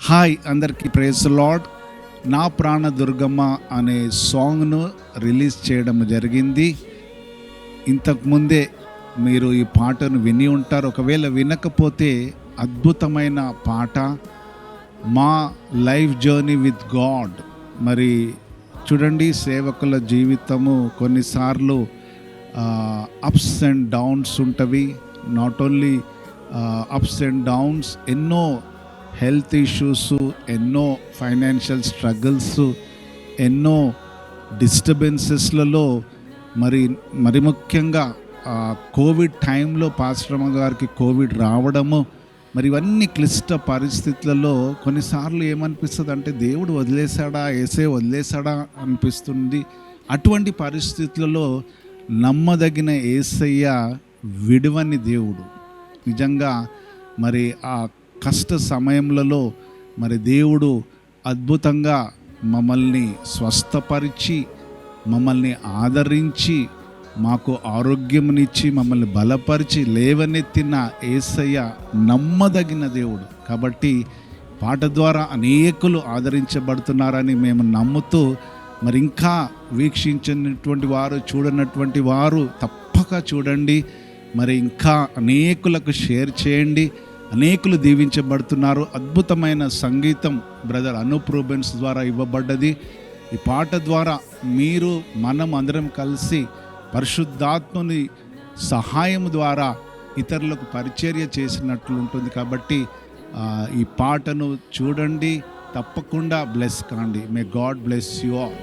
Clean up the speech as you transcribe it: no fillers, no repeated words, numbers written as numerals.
Hi అందరికీ praise lord. నా ప్రాణ దుర్గమ్మ అనే సాంగ్ను రిలీజ్ చేయడం జరిగింది. ఇంతకుముందే మీరు ఈ పాటను విని ఉంటారు. ఒకవేళ వినకపోతే అద్భుతమైన పాట, మా లైఫ్ జర్నీ విత్ గాడ్. మరి చూడండి, సేవకుల జీవితము కొన్నిసార్లు అప్స్ అండ్ డౌన్స్ ఉంటవి. Not only ups and downs, ఎన్నో హెల్త్ ఇష్యూస్, ఎన్నో ఫైనాన్షియల్ స్ట్రగుల్స్, ఎన్నో డిస్టర్బెన్సెస్లలో మరి ముఖ్యంగా కోవిడ్ టైంలో పాస్టర్ గారికి కోవిడ్ రావడము, మరి ఇవన్నీ క్లిష్ట పరిస్థితులలో కొన్నిసార్లు ఏమనిపిస్తుంది అంటే దేవుడు వదిలేశాడా, ఏసే వదిలేశాడా అనిపిస్తుంది. అటువంటి పరిస్థితులలో నమ్మదగిన యేసయ్య విడువని దేవుడు. నిజంగా మరి ఆ కష్ట సమయంలో మరి దేవుడు అద్భుతంగా మమ్మల్ని స్వస్థపరిచి, మమ్మల్ని ఆదరించి, మాకు ఆరోగ్యమునిచ్చి, మమ్మల్ని బలపరిచి లేవనెత్తిన యేసయ్య నమ్మదగిన దేవుడు. కాబట్టి పాట ద్వారా అనేకులు ఆదరించబడుతున్నారని మేము నమ్ముతూ, మరి ఇంకా వీక్షించినటువంటి వారు, చూడనటువంటి వారు తప్పక చూడండి. మరి ఇంకా అనేకులకు షేర్ చేయండి. అనేకులు దీవించబడుతున్నారు. అద్భుతమైన సంగీతం బ్రదర్ అనూప్ రూబెన్స్ ద్వారా ఇవ్వబడ్డది. ఈ పాట ద్వారా మనం అందరం కలిసి పరిశుద్ధాత్మని సహాయం ద్వారా ఇతరులకు పరిచర్య చేసినట్లు ఉంటుంది. కాబట్టి ఈ పాటను చూడండి, తప్పకుండా బ్లెస్ కాండి. May God bless you all.